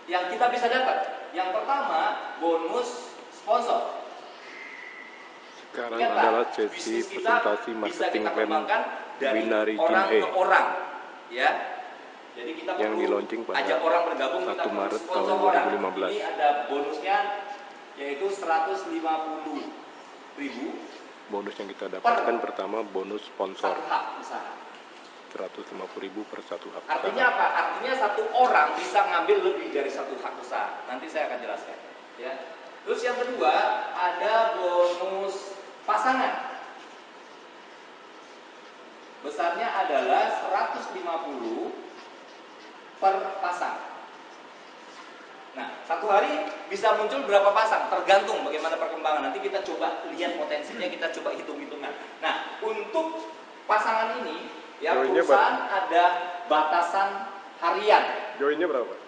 yang kita bisa dapat. Yang pertama, bonus sponsor. Sekarang Ingat, adalah Pak, sesi bisnis kita presentasi bisa marketing kita plan kembangkan dari Winari orang Jinhe ke orang, ya. Jadi kita yang perlu di-launching pada ajak orang bergabung, 1 kita perlu Maret sponsor tahun orang. 2015. Ini ada bonusnya, yaitu 150.000 Bonus yang kita dapatkan pertama bonus sponsor satu hak usaha. 150.000 per satu hak Artinya usaha. apa? Artinya satu orang bisa ngambil lebih dari satu hak usaha. Nanti saya akan jelaskan. Ya. Terus yang kedua ada bonus pasangan. Besarnya adalah 150 per pasang. Nah, satu hari bisa muncul berapa pasang? Tergantung bagaimana perkembangan. Nanti kita coba lihat potensinya, kita coba hitung-hitungan. Nah, untuk pasangan ini, ya, perusahaan ada batasan harian. Joinnya berapa?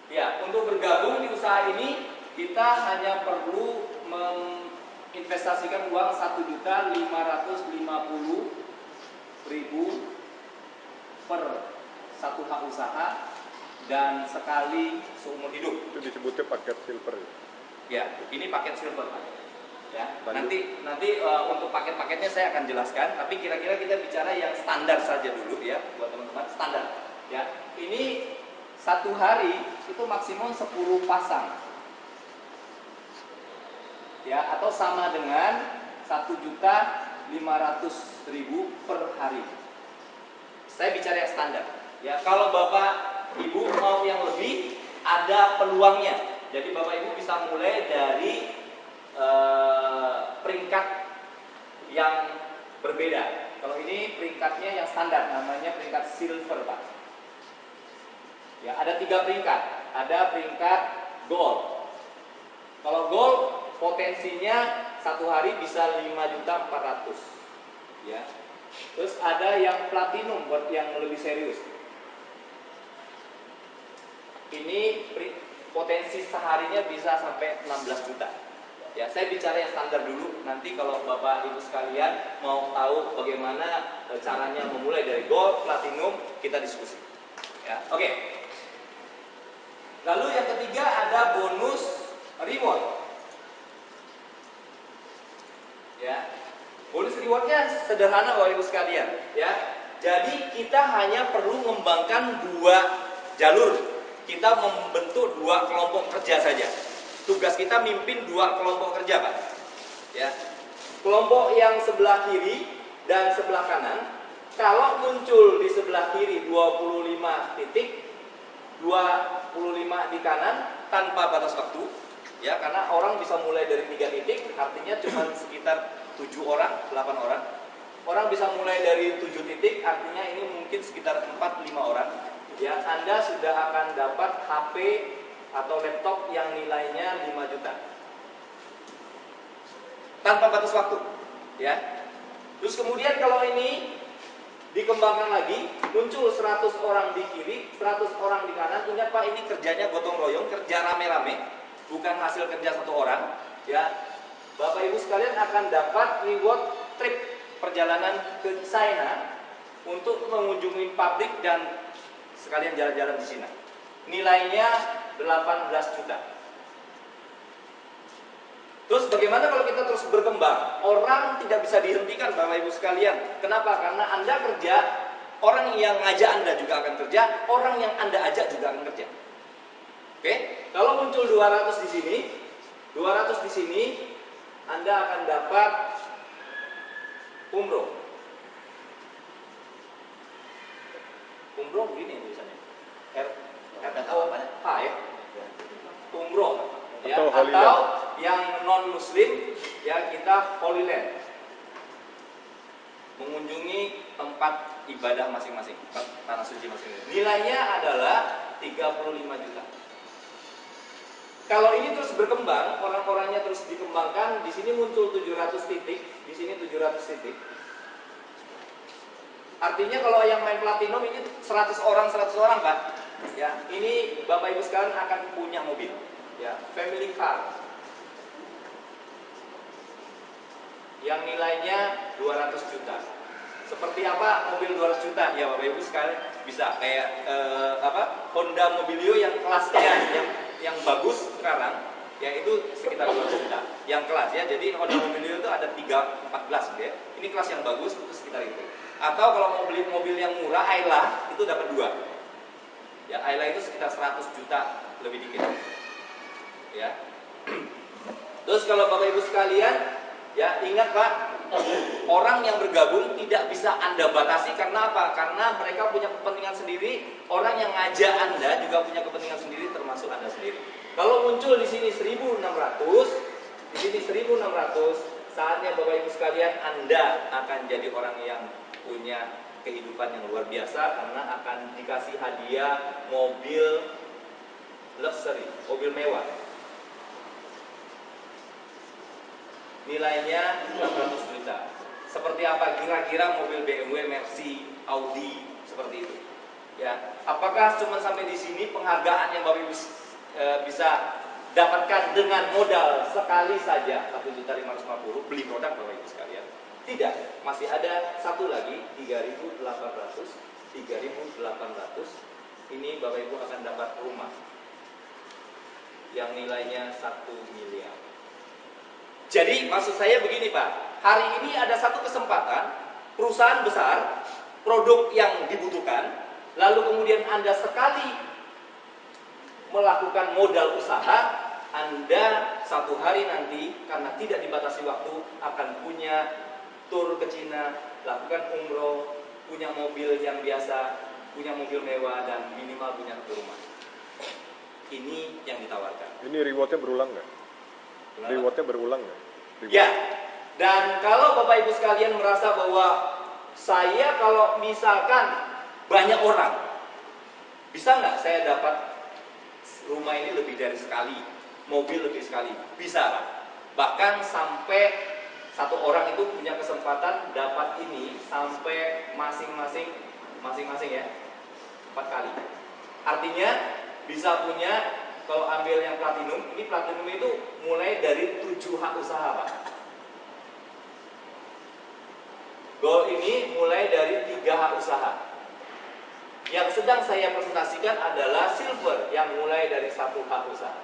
Ya, untuk bergabung di usaha ini kita hanya perlu menginvestasikan uang 1.550.000 per satu hak usaha dan sekali seumur hidup. Itu disebutnya paket silver. Ya, ini paket silver, Pak. Ya, nanti untuk paket-paketnya saya akan jelaskan, tapi kira-kira kita bicara yang standar saja dulu ya, buat teman-teman, standar. Ya, ini satu hari itu maksimum 10 pasang. Ya, atau sama dengan 1.500.000 per hari. Saya bicara yang standar. Ya, kalau Bapak Ibu mau yang lebih, ada peluangnya. Jadi Bapak Ibu bisa mulai dari peringkat yang berbeda. Kalau ini peringkatnya yang standar, namanya peringkat silver, Pak. Ya, ada 3 peringkat. Ada peringkat gold. Kalau gold potensinya satu hari bisa 5.400.000. Ya. Terus ada yang platinum buat yang lebih serius. Ini potensi seharinya bisa sampai 16 juta. Ya, saya bicara yang standar dulu. Nanti kalau Bapak Ibu sekalian mau tahu bagaimana caranya memulai dari gold, platinum, kita diskusi. Ya, oke. Lalu yang ketiga ada bonus reward. Ya. Bonus rewardnya sederhana Bapak Ibu sekalian, ya. Jadi kita hanya perlu mengembangkan 2 jalur. Kita membentuk 2 kelompok kerja saja. Tugas kita mimpin 2 kelompok kerja, Pak. Ya. Kelompok yang sebelah kiri dan sebelah kanan, kalau muncul di sebelah kiri 25 titik, 25 di kanan tanpa batas waktu, ya, karena orang bisa mulai dari 3 titik, artinya cuma sekitar 7 orang, 8 orang. Orang bisa mulai dari 7 titik, artinya ini mungkin sekitar 4-5 orang. Ya, Anda sudah akan dapat HP atau laptop yang nilainya 5 juta. Tanpa batas waktu, ya. Terus kemudian kalau ini dikembangkan lagi, muncul 100 orang di kiri, 100 orang di kanan. Ingat Pak, ini kerjanya gotong royong, kerja rame-rame, bukan hasil kerja satu orang, ya. Bapak Ibu sekalian akan dapat reward trip perjalanan ke China untuk mengunjungi pabrik dan sekalian jalan-jalan di China. Nilainya 18 juta. Terus bagaimana kalau kita terus berkembang? Orang tidak bisa dihentikan Bapak Ibu sekalian. Kenapa? Karena Anda kerja, orang yang ngajak Anda juga akan kerja, orang yang Anda ajak juga akan kerja. Oke? Kalau muncul 200 di sini, 200 di sini, Anda akan dapat umroh. Umroh begini tulisannya. R-O-H ya. Umroh. Ya, atau yang non muslim, ya, kita Holy Land, mengunjungi tempat ibadah masing-masing, tanah suci masing-masing. Nilainya adalah 35 juta. Kalau ini terus berkembang, orang-orangnya terus dikembangkan, di sini muncul 700 titik, di sini 700 titik. Artinya kalau yang main platinum ini 100 orang Pak. Ya, ini Bapak Ibu sekalian akan punya mobil, ya, family car. Yang nilainya 200 juta. Seperti apa mobil 200 juta? Ya Bapak Ibu sekalian bisa kayak Honda Mobilio yang kelasnya yang yang bagus sekarang ya itu sekitar 2 juta yang kelas ya. Jadi Honda Mobilio itu ada 314 gitu ya. Ini kelas yang bagus itu sekitar itu. Atau kalau mau beli mobil yang murah Ayla itu dapat 2 ya. Ayla itu sekitar 100 juta lebih dikit ya. Terus kalau Bapak Ibu sekalian ya, ingat Pak, orang yang bergabung tidak bisa Anda batasi. Karena apa? Karena mereka punya kepentingan sendiri. Orang yang ngajak Anda juga punya kepentingan sendiri, termasuk Anda sendiri. Kalau muncul di sini 1.600, di sini 1.600, saatnya Bapak Ibu sekalian Anda akan jadi orang yang punya kehidupan yang luar biasa, karena akan dikasih hadiah mobil luxury, mobil mewah. Nilainya 600 juta. Seperti apa kira-kira mobil BMW, Mercy, Audi seperti itu? Ya, apakah cuma sampai di sini penghargaan yang Bapak Ibu bisa dapatkan dengan modal sekali saja 1.550 beli produk Bapak Ibu sekalian? Tidak, masih ada satu lagi 3.800. Ini Bapak Ibu akan dapat rumah yang nilainya 1 miliar. Jadi maksud saya begini Pak, hari ini ada satu kesempatan, perusahaan besar, produk yang dibutuhkan, lalu kemudian Anda sekali melakukan modal usaha, Anda satu hari nanti karena tidak dibatasi waktu akan punya tur ke Cina, lakukan umroh, punya mobil yang biasa, punya mobil mewah, dan minimal punya rumah. Ini yang ditawarkan. Ini rewardnya berulang nggak? Rewardnya berulang nggak? Ya, dan kalau Bapak Ibu sekalian merasa bahwa saya kalau misalkan banyak orang, bisa nggak saya dapat rumah ini lebih dari sekali, mobil lebih sekali? Bisa Pak. Bahkan sampai satu orang itu punya kesempatan dapat ini sampai masing-masing ya 4 kali. Artinya bisa punya, kalau ambil yang platinum, ini platinum itu mulai dari 7 hak usaha Pak. Gold ini mulai dari 3 hak usaha. Yang sedang saya presentasikan adalah silver yang mulai dari 1 hak usaha.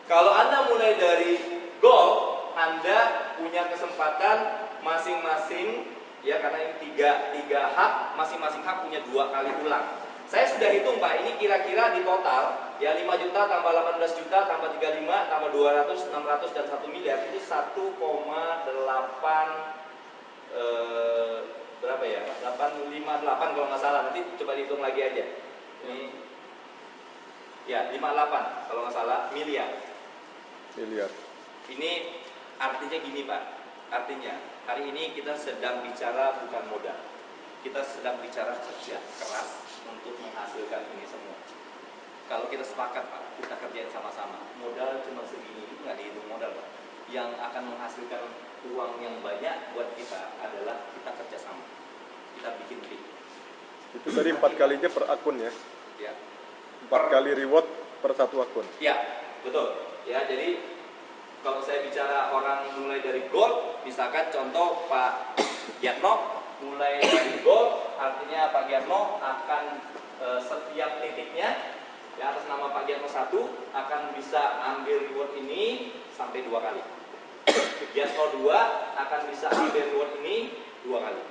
Kalau Anda mulai dari gold, Anda punya kesempatan masing-masing ya, karena ini 3 hak, masing-masing hak punya 2 kali ulang. Saya sudah hitung Pak, ini kira-kira di total ya 5 juta tambah 18 juta tambah 35 tambah 200, 600 dan 1 miliar itu 1,8 berapa ya? 858 kalau nggak salah. Nanti coba dihitung lagi aja. Ini ya 58 kalau nggak salah miliar. Ini artinya gini Pak. Artinya hari ini kita sedang bicara bukan modal. Kita sedang bicara kerja keras untuk menghasilkan ini semua. Kalau kita sepakat Pak, kita kerjain sama-sama. Modal cuma segini, itu nggak dihitung modal Pak. Yang akan menghasilkan uang yang banyak buat kita adalah kita kerja sama. Kita bikin tim. Itu tadi 4 kalinya per akun ya? Ya. 4 kali reward per 1 akun? Ya, betul. Ya, jadi kalau saya bicara orang mulai dari gold, misalkan contoh Pak Yatno mulai dari gold, artinya Pak Giatno akan setiap titiknya ya, atas nama Pak Giatno 1 akan bisa ambil reward ini sampai 2 kali. Giatno 2 akan bisa ambil reward ini 2 kali.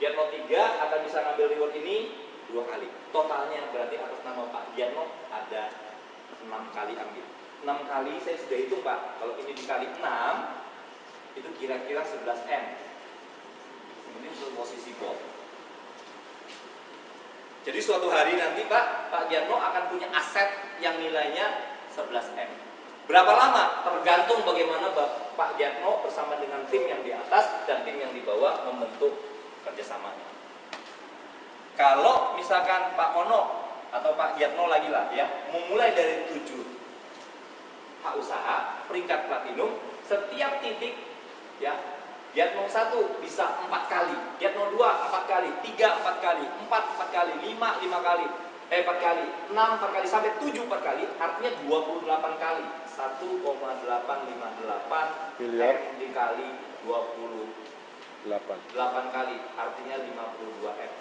Giatno 3 akan bisa ambil reward ini 2 kali. Totalnya berarti atas nama Pak Giatno ada 6 kali ambil. 6 kali saya sudah hitung Pak. Kalau ini dikali 6 itu kira-kira 11 M. Ini untuk posisi gold. Jadi suatu hari nanti Pak Giatno akan punya aset yang nilainya 11 M. Berapa lama? Tergantung bagaimana Pak Giatno bersama dengan tim yang di atas dan tim yang di bawah membentuk kerjasamanya. Kalau misalkan Pak Mono atau Pak Giatno lagi lah ya, memulai dari 7 hak usaha, peringkat platinum, setiap titik ya, Giatno 1 bisa 4 kali, Giatno 2 4 kali, 3 4 kali, 4 4 kali, 5 5 kali, 4 kali, 6 4 kali, sampai 7 4 kali, artinya 28 kali. 1,858 miliar M dikali 28 kali, artinya 52 M.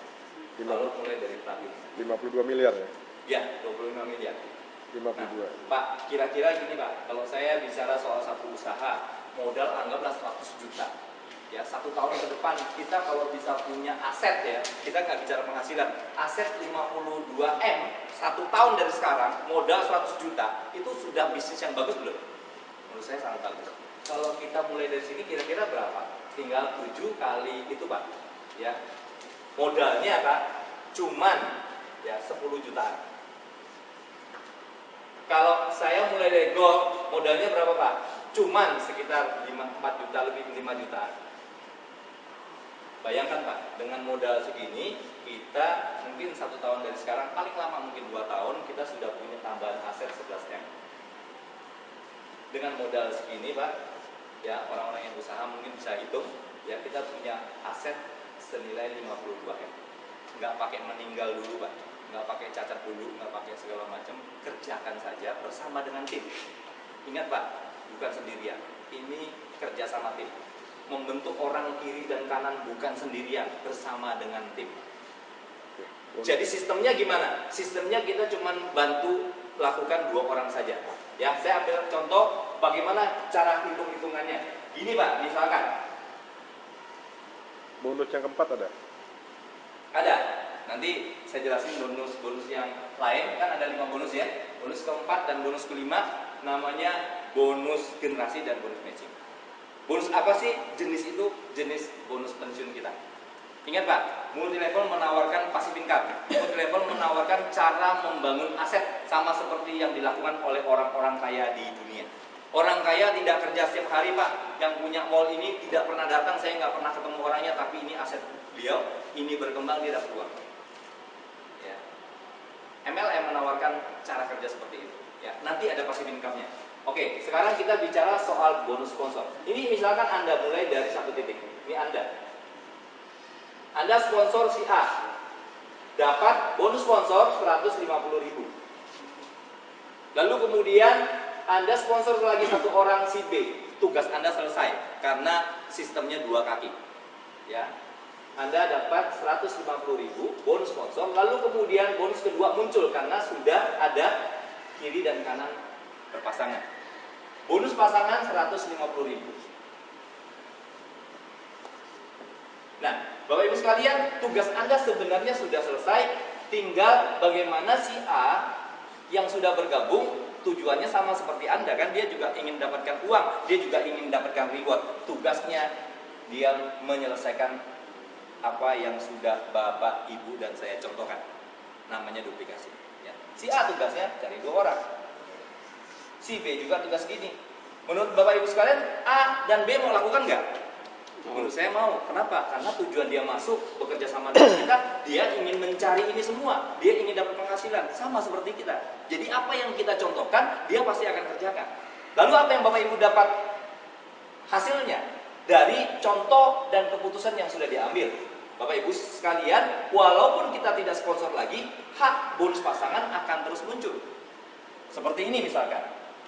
Kalau mulai dari platinum. 52 miliar ya? Ya, 25 miliar. 52. Pak, kira-kira gini Pak, kalau saya bicara soal satu usaha, modal anggaplah 100 juta. Ya, 1 tahun ke depan kita kalau bisa punya aset ya, kita nggak bicara penghasilan, aset 52M, 1 tahun dari sekarang, modal 100 juta, itu sudah bisnis yang bagus belum? Menurut saya sangat bagus. Kalau kita mulai dari sini kira-kira berapa? Tinggal 7 kali itu Pak. Ya, modalnya Pak, cuman ya 10 jutaan. Kalau saya mulai dari gold, modalnya berapa Pak? Cuman sekitar 4 juta, lebih 5 jutaan. Bayangkan Pak, dengan modal segini, kita mungkin 1 tahun dari sekarang, paling lama mungkin 2 tahun, kita sudah punya tambahan aset 11M. Dengan modal segini Pak, ya orang-orang yang usaha mungkin bisa hitung, ya kita punya aset senilai 52M. Nggak pakai meninggal dulu Pak, nggak pakai cacat dulu, nggak pakai segala macam, kerjakan saja bersama dengan tim. Ingat Pak, bukan sendirian, ini kerja sama tim. Membentuk orang kiri dan kanan bukan sendirian, bersama dengan tim. Jadi sistemnya gimana? Sistemnya kita cuma bantu lakukan 2 orang saja. Ya, saya ambil contoh bagaimana cara hitung-hitungannya. Gini Pak, misalkan Bonus yang keempat ada? ada. Nanti saya jelasin bonus yang lain, kan ada 5 bonus ya. Bonus keempat dan bonus kelima namanya bonus generasi dan bonus matching. Bonus apa sih jenis itu? Jenis bonus pensiun kita. Ingat Pak, multi level menawarkan passive income. Multi level menawarkan cara membangun aset sama seperti yang dilakukan oleh orang-orang kaya di dunia. Orang kaya tidak kerja setiap hari Pak. Yang punya mall ini tidak pernah datang, saya nggak pernah ketemu orangnya, tapi ini aset beliau, ini berkembang, dia dapat uang. Ya. MLM menawarkan cara kerja seperti itu. Ya. Nanti ada passive income-nya. Oke, sekarang kita bicara soal bonus sponsor. Ini misalkan Anda mulai dari satu titik. Ini Anda sponsor si A, dapat bonus sponsor 150.000. Lalu kemudian Anda sponsor lagi satu orang si B, tugas Anda selesai karena sistemnya 2 kaki. Ya, Anda dapat 150.000 bonus sponsor, lalu kemudian bonus kedua muncul karena sudah ada kiri dan kanan berpasangan. Bonus pasangan 150.000. Nah, Bapak Ibu sekalian, tugas Anda sebenarnya sudah selesai, tinggal bagaimana si A yang sudah bergabung, tujuannya sama seperti Anda kan, dia juga ingin mendapatkan uang, dia juga ingin mendapatkan reward. Tugasnya dia menyelesaikan apa yang sudah Bapak, Ibu, dan saya contohkan. Namanya duplikasi. Ya. Si A tugasnya cari 2 orang. Si B juga tugas gini. Menurut Bapak Ibu sekalian, A dan B mau lakukan nggak? Menurut saya mau. Kenapa? Karena tujuan dia masuk bekerja sama dengan kita, dia ingin mencari ini semua. Dia ingin dapat penghasilan, sama seperti kita. Jadi apa yang kita contohkan, dia pasti akan kerjakan. Lalu apa yang Bapak Ibu dapat hasilnya? Dari contoh dan keputusan yang sudah diambil. Bapak Ibu sekalian, walaupun kita tidak sponsor lagi, hak bonus pasangan akan terus muncul. Seperti ini misalkan,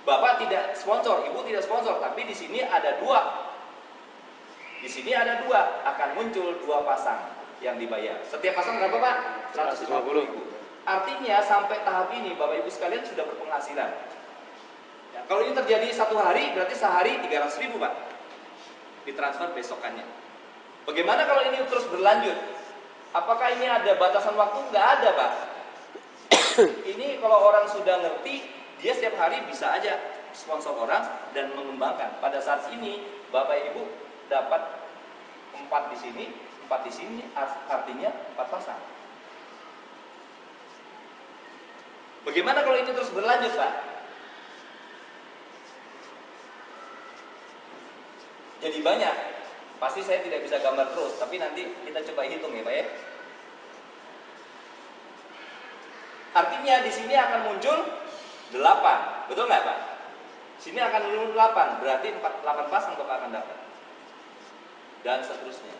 Bapak tidak sponsor, Ibu tidak sponsor, tapi di sini ada 2. Di sini ada 2, akan muncul 2 pasang yang dibayar. Setiap pasang berapa Pak? 150.000. Artinya sampai tahap ini Bapak Ibu sekalian sudah berpenghasilan. Ya, kalau ini terjadi 1 hari, berarti sehari 300.000 Pak. Ditransfer besokannya. Bagaimana kalau ini terus berlanjut? Apakah ini ada batasan waktu? Nggak ada Pak. Ini kalau orang sudah ngerti, dia setiap hari bisa aja sponsor orang dan mengembangkan. Pada saat ini Bapak Ibu dapat 4 di sini, 4 di sini, artinya 4 pasang. Bagaimana kalau ini terus berlanjut Pak? Jadi banyak. Pasti saya tidak bisa gambar terus, tapi nanti kita coba hitung ya Pak ya. Artinya di sini akan muncul 8, betul nggak Pak? Sini akan muncul 8, berarti 8 pasang Bapak akan dapat. Dan seterusnya.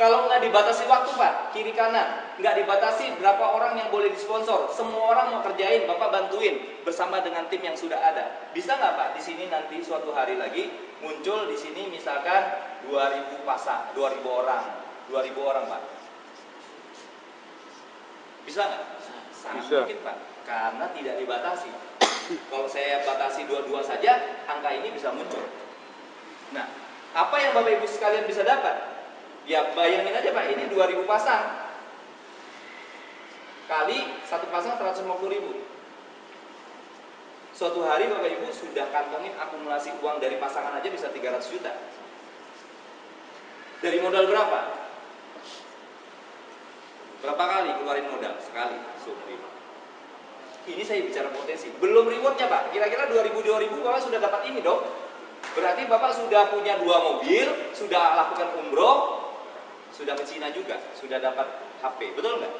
Kalau nggak dibatasi waktu Pak, kiri kanan, nggak dibatasi berapa orang yang boleh disponsor, semua orang mau kerjain, Bapak bantuin bersama dengan tim yang sudah ada. Bisa nggak Pak? Di sini nanti suatu hari lagi muncul di sini misalkan 2.000 pasang, 2.000 orang, 2.000 orang Pak. Bisa nggak? Sangat Bisa. mungkin Pak, karena tidak dibatasi. Kalau saya batasi 22 saja, angka ini bisa muncul. Nah, apa yang Bapak Ibu sekalian bisa dapat? Ya bayangin aja Pak, ini 2000 pasang kali satu pasang 150.000. Suatu hari Bapak Ibu sudah kantongin akumulasi uang dari pasangan aja bisa 300 juta. Dari modal berapa? Berapa kali keluarin modal? Sekali seumur hidup. Ini saya bicara potensi. Belum rewardnya Pak. Kira-kira 2000 Bapak sudah dapat ini dong. Berarti Bapak sudah punya 2 mobil, sudah lakukan umroh, sudah ke Cina juga, sudah dapat HP. Betul nggak?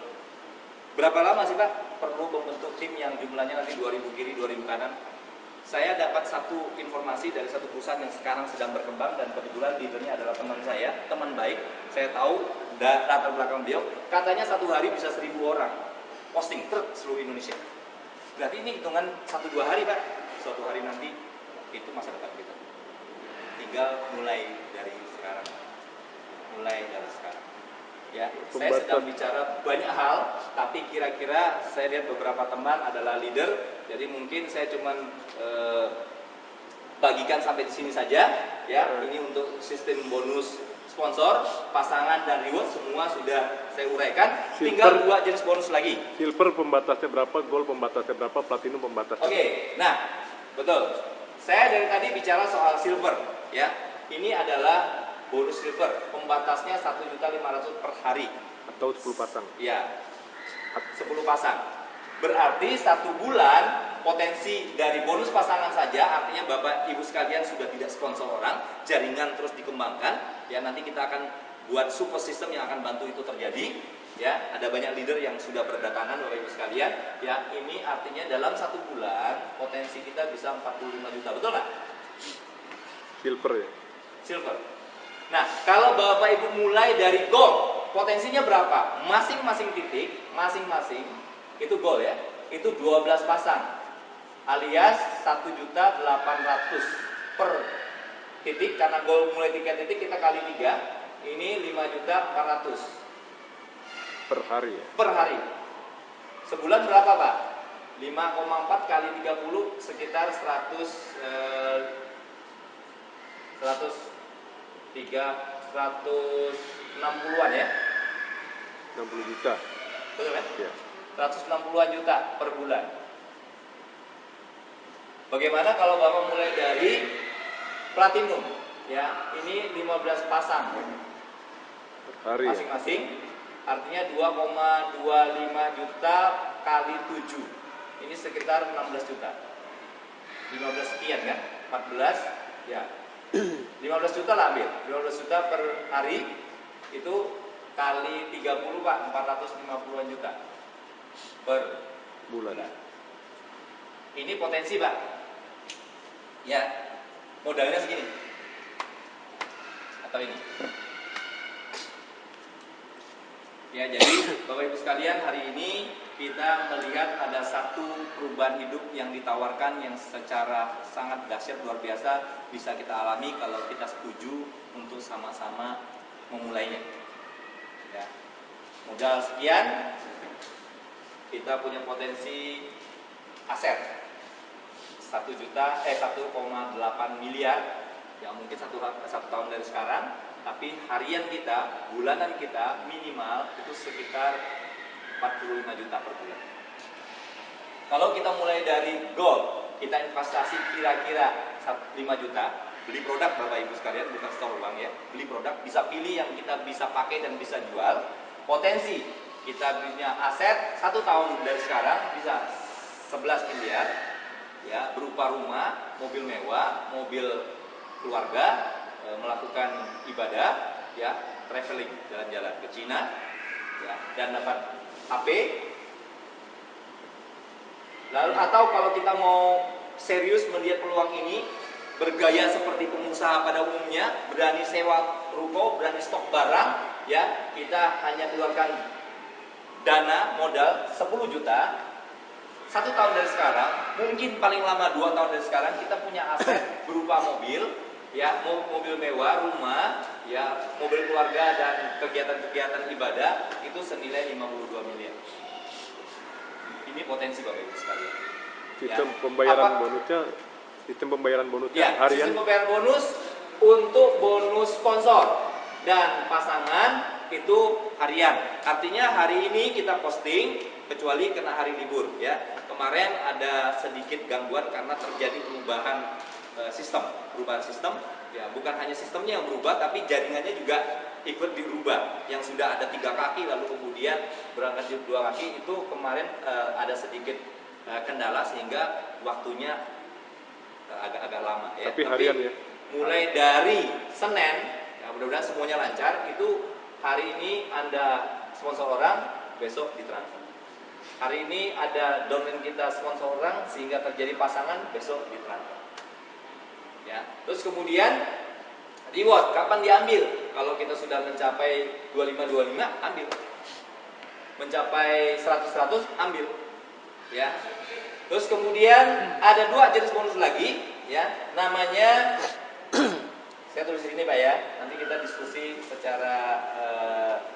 Berapa lama sih Pak perlu membentuk tim yang jumlahnya nanti 2000 kiri, 2000 kanan? Saya dapat satu informasi dari satu perusahaan yang sekarang sedang berkembang dan kebetulan leadernya adalah teman saya, teman baik. Saya tahu latar belakang beliau. Katanya satu hari bisa 1000 orang posting truk seluruh Indonesia. Berarti ini hitungan 1-2 hari Pak. Suatu hari nanti itu masa depan kita. Tinggal mulai dari sekarang. Mulai dari sekarang. Ya, saya sedang bicara banyak hal, tapi kira-kira saya lihat beberapa teman adalah leader, jadi mungkin saya cuman bagikan sampai di sini saja. Ya, ini untuk sistem bonus sponsor, pasangan dan reward semua sudah saya uraikan. Tinggal 2 jenis bonus lagi. Silver pembatasnya berapa, gold pembatasnya berapa, platinum pembatasnya. Oke, nah betul. Saya dari tadi bicara soal silver, ya. Ini adalah bonus silver, pembatasnya 1.500.000 per hari. Atau 10 pasang. Ya, 10 pasang. Berarti 1 bulan potensi dari bonus pasangan saja, artinya Bapak Ibu sekalian sudah tidak sponsor orang, jaringan terus dikembangkan. Ya, nanti kita akan buat support system yang akan bantu itu terjadi. Ya, ada banyak leader yang sudah berdatangan Bapak Ibu sekalian. Ya, ini artinya dalam 1 bulan potensi kita bisa 45 juta, betul nggak? Silver ya. Silver. Nah, kalau Bapak Ibu mulai dari gold, potensinya berapa? Masing-masing titik, masing-masing itu gold ya. Itu 12 pasang. Alias 1.800.000 per titik, karena gold mulai 3 titik kita kali 3. Ini 5.400.000 Per hari ya. per hari. Sebulan berapa, Pak? 5,4 kali 30 sekitar 160-an ya. 60 juta. Betul ya? Ya. 160-an juta per bulan. Bagaimana kalau Bapak mulai dari platinum? Ya, ini 15 pasang Per hari ya. masing-masing. Artinya 2,25 juta kali 7. Ini sekitar 16 juta. 15 sekian kan? 14 ya. 15 juta lah ambil. 15 juta per hari itu kali 30 Pak, 450-an juta per Bulan. Ini potensi Pak. Ya, modalnya segini. Atau ini. Ya, jadi Bapak Ibu sekalian, hari ini kita melihat ada satu perubahan hidup yang ditawarkan yang secara sangat dahsyat luar biasa bisa kita alami kalau kita setuju untuk sama-sama memulainya. Ya. Modal sekian, kita punya potensi aset 1,8 miliar yang mungkin satu tahun dari sekarang. Tapi harian kita, bulanan kita minimal itu sekitar 45 juta per bulan. Kalau kita mulai dari gold, kita investasi kira-kira 5 juta, beli produk Bapak Ibu sekalian, bukan store uang ya, beli produk, bisa pilih yang kita bisa pakai dan bisa jual. Potensi kita punya aset 1 tahun dari sekarang bisa 11 miliar, ya, berupa rumah, mobil mewah, mobil keluarga, melakukan ibadah, ya, traveling, jalan-jalan ke Cina, ya, dan dapat HP. Lalu atau kalau kita mau serius melihat peluang ini, bergaya seperti pengusaha pada umumnya, berani sewa ruko, berani stok barang, ya, kita hanya keluarkan dana modal 10 juta. 1 tahun dari sekarang, mungkin paling lama 2 tahun dari sekarang, kita punya aset berupa mobil, ya, mobil mewah, rumah, ya, mobil keluarga dan kegiatan-kegiatan ibadah itu senilai 52 miliar. Ini potensi Bapak Ibu sekalian. Sistem Ya. pembayaran Apa- bonusnya, sistem pembayaran bonusnya Ya, harian. sistem pembayaran bonus untuk bonus sponsor dan pasangan itu harian. Artinya hari ini kita posting kecuali kena hari libur ya. Kemarin ada sedikit gangguan karena terjadi perubahan perubahan sistem. Ya, bukan hanya sistemnya yang berubah, tapi jaringannya juga ikut dirubah. Yang sudah ada 3 kaki lalu kemudian berangkat di 2 kaki itu kemarin ada sedikit kendala sehingga waktunya agak lama ya. Tapi harian ya. Mulai dari Senin, ya mudah-mudahan semuanya lancar. Itu hari ini Anda sponsor orang, besok ditransfer. Hari ini ada domain kita sponsor orang sehingga terjadi pasangan, besok ditransfer. Ya, terus kemudian reward kapan diambil? Kalau kita sudah mencapai 25 ambil. Mencapai 100 ambil. Ya. Terus kemudian ada 2 jenis bonus lagi ya, namanya saya tulis di sini Pak ya. Nanti kita diskusi secara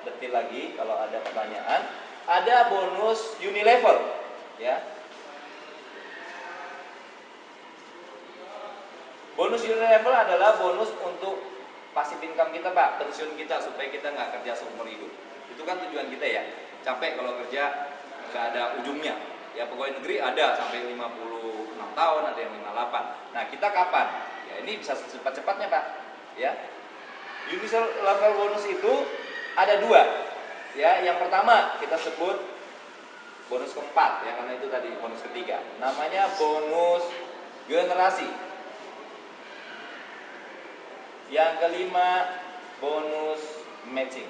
detail lagi kalau ada pertanyaan. Ada bonus unilevel ya. Bonus unilevel adalah bonus untuk passive income kita Pak, pensiun kita supaya kita nggak kerja seumur hidup. Itu kan tujuan kita ya. Capek kalau kerja nggak ada ujungnya. Ya pegawai negeri ada sampai 56 tahun, ada yang 58. Nah kita kapan? Ya ini bisa secepat-cepatnya Pak. Ya. Unilevel bonus itu ada 2. Ya, yang pertama kita sebut bonus keempat ya, karena itu tadi bonus ketiga. Namanya bonus generasi. Yang kelima bonus matching.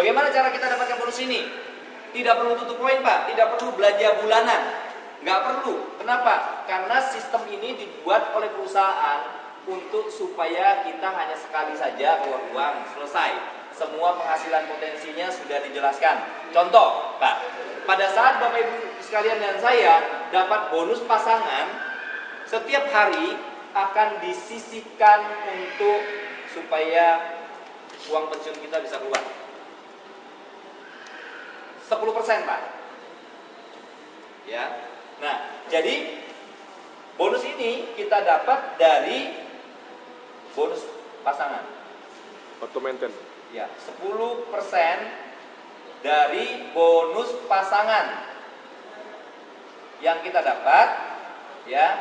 Bagaimana cara kita dapatkan bonus ini? Tidak perlu tutup poin Pak, tidak perlu belanja bulanan, nggak perlu. Kenapa? Karena sistem ini dibuat oleh perusahaan untuk supaya kita hanya sekali saja keluar uang, selesai. Semua penghasilan potensinya sudah dijelaskan. Contoh, Pak, pada saat Bapak Ibu sekalian dan saya dapat bonus pasangan, setiap hari akan disisihkan untuk supaya uang pensiun kita bisa keluar. 10% Pak. Ya. Nah, jadi bonus ini kita dapat dari bonus pasangan. Auto maintain. Ya, 10% dari bonus pasangan yang kita dapat ya,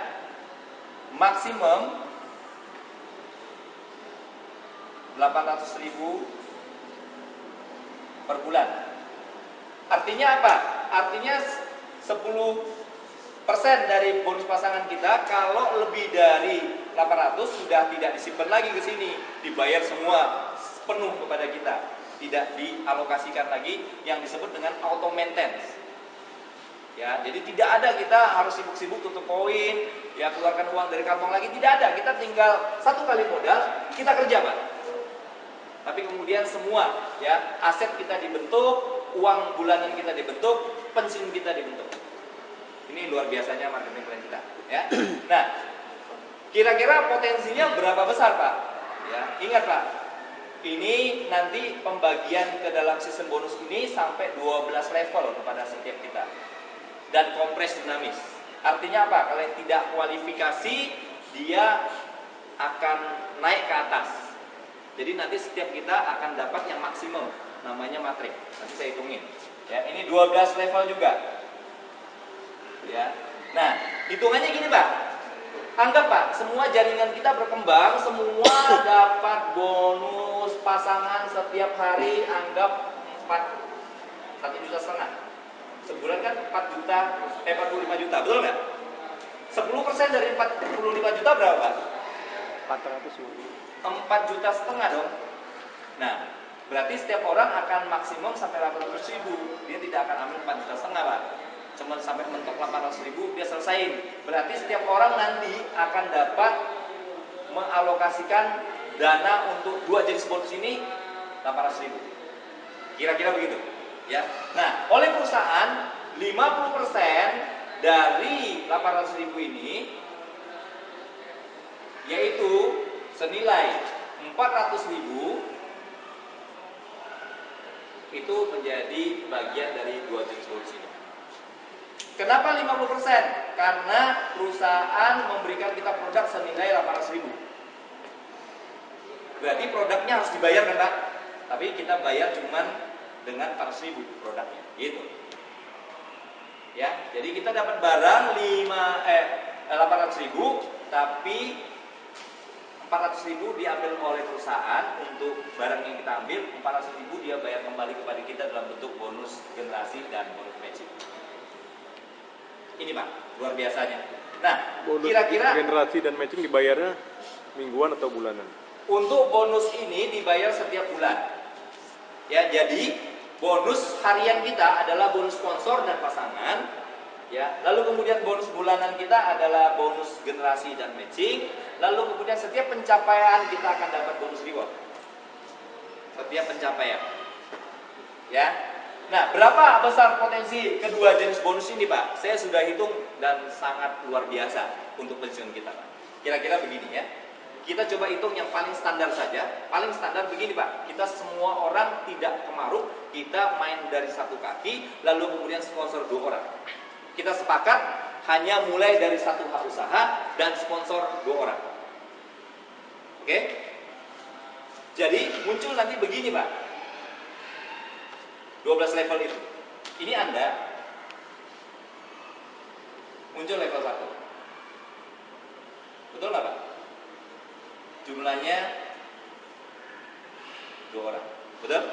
maksimum 800.000 per bulan. Artinya apa? Artinya 10% dari bonus pasangan kita kalau lebih dari 800 sudah tidak disimpan lagi ke sini, dibayar semua penuh kepada kita, tidak dialokasikan lagi yang disebut dengan auto maintenance. Ya, jadi tidak ada kita harus sibuk-sibuk tutup koin, ya keluarkan uang dari kantong lagi, tidak ada. Kita tinggal 1 kali modal, kita kerja Pak. Tapi kemudian semua ya aset kita dibentuk, uang bulanan kita dibentuk, pensiun kita dibentuk. Ini luar biasanya marketing plan kita, ya. Nah, kira-kira potensinya berapa besar, Pak? Ya, ingat, Pak. Ini nanti pembagian ke dalam sistem bonus ini sampai 12 level kepada setiap kita. Dan kompres dinamis. Artinya apa? Kalau yang tidak kualifikasi, dia akan naik ke atas. Jadi nanti setiap kita akan dapat yang maksimum, namanya matrik. Nanti saya hitungin. Ya, ini 12 level juga. Ya. Nah, hitungannya gini, Pak. Anggap, Pak, semua jaringan kita berkembang, semua dapat bonus pasangan setiap hari, anggap 1,5 juta. Sebulan kan 45 juta, betul nggak? 10% dari 45 juta berapa, Pak? 4,5 juta dong. Nah, berarti setiap orang akan maksimum sampai 800.000. Dia tidak akan ambil 4,5 juta, Pak. Cuma sampai mentok 800.000 dia selesaiin. Berarti setiap orang nanti akan dapat mengalokasikan dana untuk 2 jenis bonus ini 800.000. Kira-kira begitu, ya. Nah, oleh perusahaan 50% dari 800.000 ini yaitu senilai 400.000 itu menjadi bagian dari 2 jenis bonus ini. Kenapa 50%? Karena perusahaan memberikan kita produk senilai 800.000. Berarti produknya harus dibayar kan Pak? Tapi kita bayar cuman dengan 400.000 produknya, gitu. Ya, jadi kita dapat barang 800.000, tapi 400.000 diambil oleh perusahaan untuk barang yang kita ambil, 400.000 dia bayar kembali kepada kita dalam bentuk bonus generasi dan bonus matching. Ini Pak, luar biasanya. Nah, Bonus kira-kira generasi dan matching dibayarnya mingguan atau bulanan? untuk bonus ini dibayar setiap bulan. Ya, jadi bonus harian kita adalah bonus sponsor dan pasangan. Ya, lalu kemudian bonus bulanan kita adalah bonus generasi dan matching. Lalu kemudian setiap pencapaian kita akan dapat bonus reward. Setiap pencapaian. Ya. Nah, berapa besar potensi kedua jenis bonus ini, Pak? Saya sudah hitung dan sangat luar biasa untuk pensiun kita, Pak. Kira-kira begini ya. Kita coba hitung yang paling standar saja. Paling standar begini Pak, kita semua orang tidak kemaruk, kita main dari satu kaki, lalu kemudian sponsor 2 orang. Kita sepakat hanya mulai dari satu hak usaha dan sponsor 2 orang. Oke? Jadi muncul nanti begini Pak, 12 level itu. Ini Anda muncul level 1. Betul nggak Pak? Jumlahnya 2 orang, betul?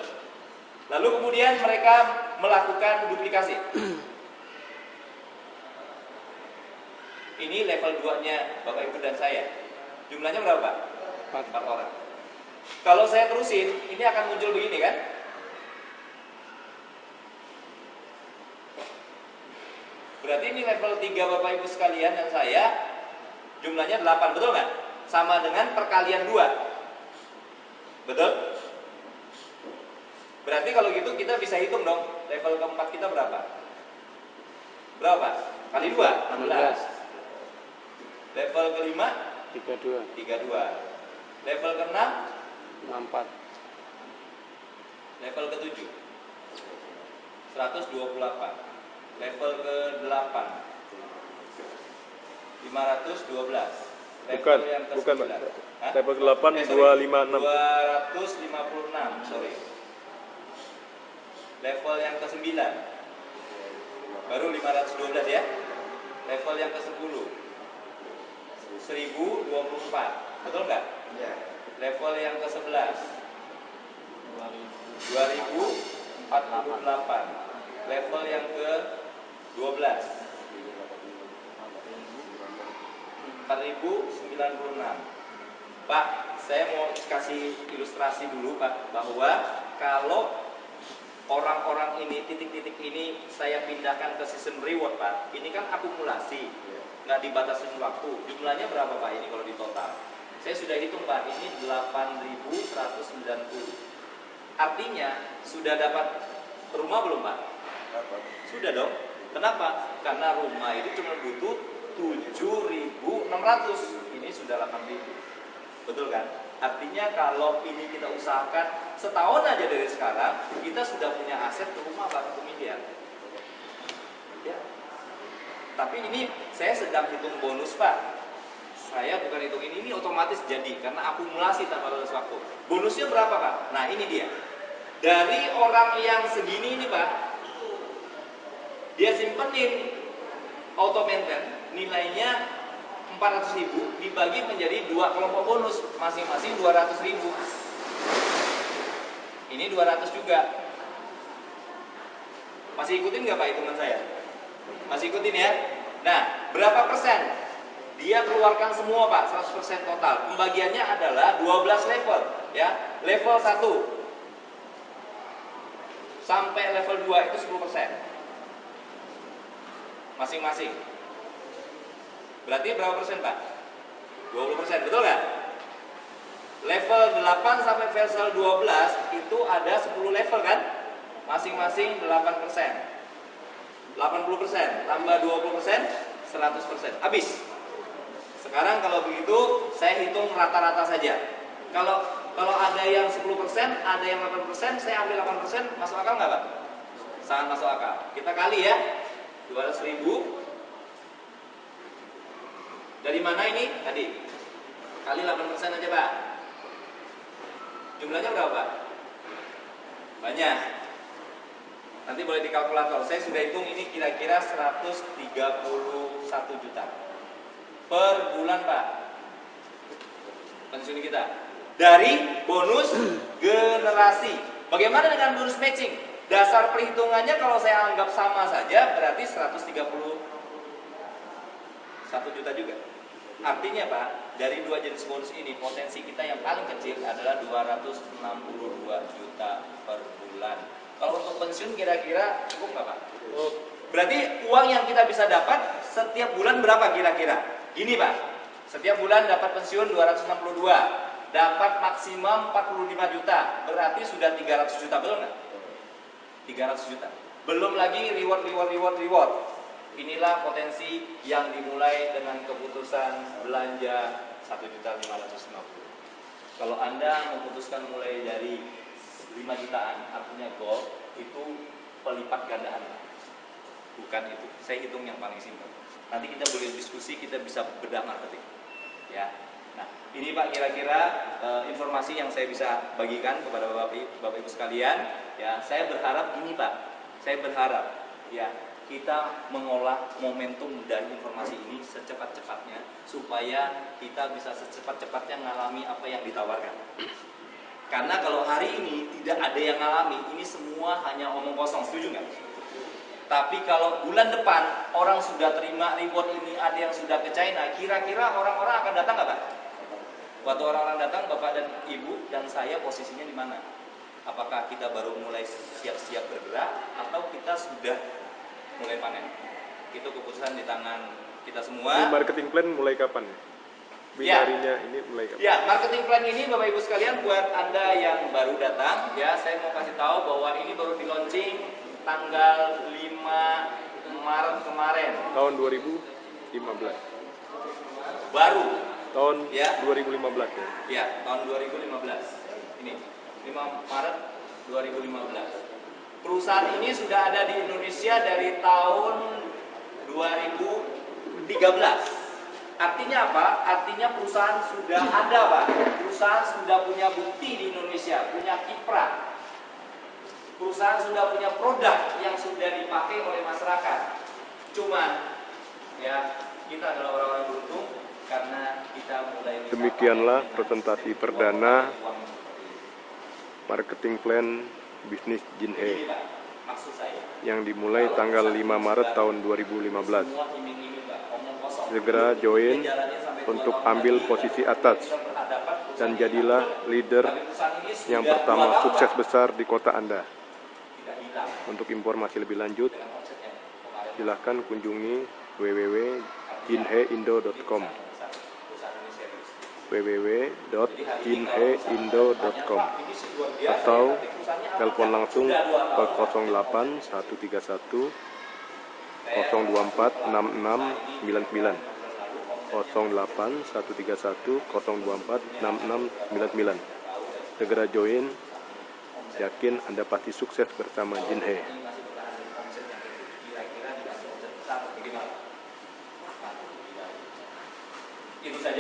Lalu kemudian mereka melakukan duplikasi. Ini level 2-nya Bapak Ibu dan saya. Jumlahnya berapa? 4 orang. Kalau saya terusin, ini akan muncul begini kan? Berarti ini level 3 Bapak Ibu sekalian dan saya, jumlahnya 8, betul nggak? Sama dengan perkalian 2. Betul? Berarti kalau gitu kita bisa hitung dong, level keempat kita berapa? Berapa? Kali 2, 16. Level kelima 32. Level ke-6 64. Level ke-7 128. Level ke-8 512. Bukan, yang bukan Pak. ke-9. Level ke-8 256. 256, sorry. Level yang ke-9 baru 512 ya. Level yang ke-10 1024. Betul nggak? Iya. Level yang ke-11 2048. Level yang ke-12 4096. Pak, saya mau kasih ilustrasi dulu Pak, bahwa kalau orang-orang ini, titik-titik ini saya pindahkan ke sistem reward Pak, ini kan akumulasi, nggak dibatasin waktu. Jumlahnya berapa Pak ini kalau di total? Saya sudah hitung Pak, ini 8190. Artinya sudah dapat rumah belum Pak? Sudah dong. Kenapa? Karena rumah itu cuma butuh 7.600. Ini sudah 8.000. Betul kan? Artinya kalau ini kita usahakan setahun aja dari sekarang, kita sudah punya aset rumah Pak 1 miliar. Ya. Tapi ini saya sedang hitung bonus Pak. Saya bukan hitung ini otomatis jadi karena akumulasi tanpa batas waktu. Bonusnya berapa Pak? Nah ini dia. Dari orang yang segini ini Pak, dia simpenin auto maintain, nilainya 400.000 dibagi menjadi 2 kelompok bonus, masing-masing 200.000. Ini 200 juga. Masih ikutin nggak Pak hitungan saya? Masih ikutin ya? Nah, berapa persen? Dia keluarkan semua Pak, 100% total. Pembagiannya adalah 12 level, ya. Level 1 sampai level 2 itu 10%. Masing-masing. Berarti berapa persen Pak? 20%, betul nggak? Level 8 sampai level 12 itu ada 10 level kan? Masing-masing 8%. 80% tambah 20%, 100%. Habis. Sekarang kalau begitu saya hitung rata-rata saja. Kalau Kalau ada yang 10%, ada yang 8%, saya ambil 8%, masuk akal nggak Pak? Sangat masuk akal. Kita kali ya, 200.000. Dari mana ini? Tadi. Kali 8% aja Pak. Jumlahnya berapa? Banyak. Nanti boleh di kalkulator. Saya sudah hitung ini kira-kira 131 juta per bulan Pak. Pensiun kita. Dari bonus generasi. Bagaimana dengan bonus matching? Dasar perhitungannya kalau saya anggap sama saja berarti 131 juta juga. Artinya Pak, dari dua jenis bonus ini potensi kita yang paling kecil adalah 262 juta per bulan. Kalau untuk pensiun kira-kira cukup nggak Pak? Berarti uang yang kita bisa dapat setiap bulan berapa kira-kira? Gini Pak, setiap bulan dapat pensiun 262, dapat maksimum 45 juta, berarti sudah 300 juta, belum nggak? 300 juta. Belum lagi reward. Inilah potensi yang dimulai dengan keputusan belanja 1.550.000. Kalau Anda memutuskan mulai dari 5 jutaan, artinya goal itu pelipat gandaan. Bukan itu. Saya hitung yang paling simpel. Nanti kita boleh diskusi, kita bisa bedah marketing. Ya. Nah, ini Pak kira-kira informasi yang saya bisa bagikan kepada Bapak Ibu sekalian. Ya, saya berharap gini Pak. Saya berharap ya kita mengolah momentum dari informasi ini secepat-cepatnya supaya kita bisa secepat-cepatnya mengalami apa yang ditawarkan. Karena kalau hari ini tidak ada yang ngalami, ini semua hanya omong kosong, setuju nggak? Tapi kalau bulan depan orang sudah terima reward ini, ada yang sudah ke China, kira-kira orang-orang akan datang nggak Pak? Waktu orang-orang datang, Bapak dan Ibu dan saya posisinya di mana? Apakah kita baru mulai siap-siap bergerak atau kita sudah mulai panen? Itu keputusan di tangan kita semua. Ini marketing plan mulai kapan? Binarinya ini mulai kapan? Ya, marketing plan ini Bapak Ibu sekalian buat Anda yang baru datang, ya saya mau kasih tahu bahwa ini baru di launching tanggal 5 Maret kemarin. Tahun 2015. Baru. Tahun Ya. 2015 ya. Ya, tahun 2015. Ini 5 Maret 2015. Perusahaan ini sudah ada di Indonesia dari tahun 2013. Artinya apa? Artinya perusahaan sudah ada Pak. Perusahaan sudah punya bukti di Indonesia, punya kiprah. Perusahaan sudah punya produk yang sudah dipakai oleh masyarakat. Cuman ya kita adalah orang-orang beruntung karena kita mulai. Demikianlah presentasi perdana marketing plan bisnis Jinhe yang dimulai tanggal 5 Maret tahun 2015. Segera join untuk ambil posisi atas dan jadilah leader yang pertama sukses besar di kota Anda. Untuk informasi lebih lanjut, silahkan kunjungi www.jinheindo.com www.jinheindo.com atau telepon langsung ke 08 131 024 6699 08 131 024 6699. Segera join, yakin Anda pasti sukses bersama Jinhe. Itu saja.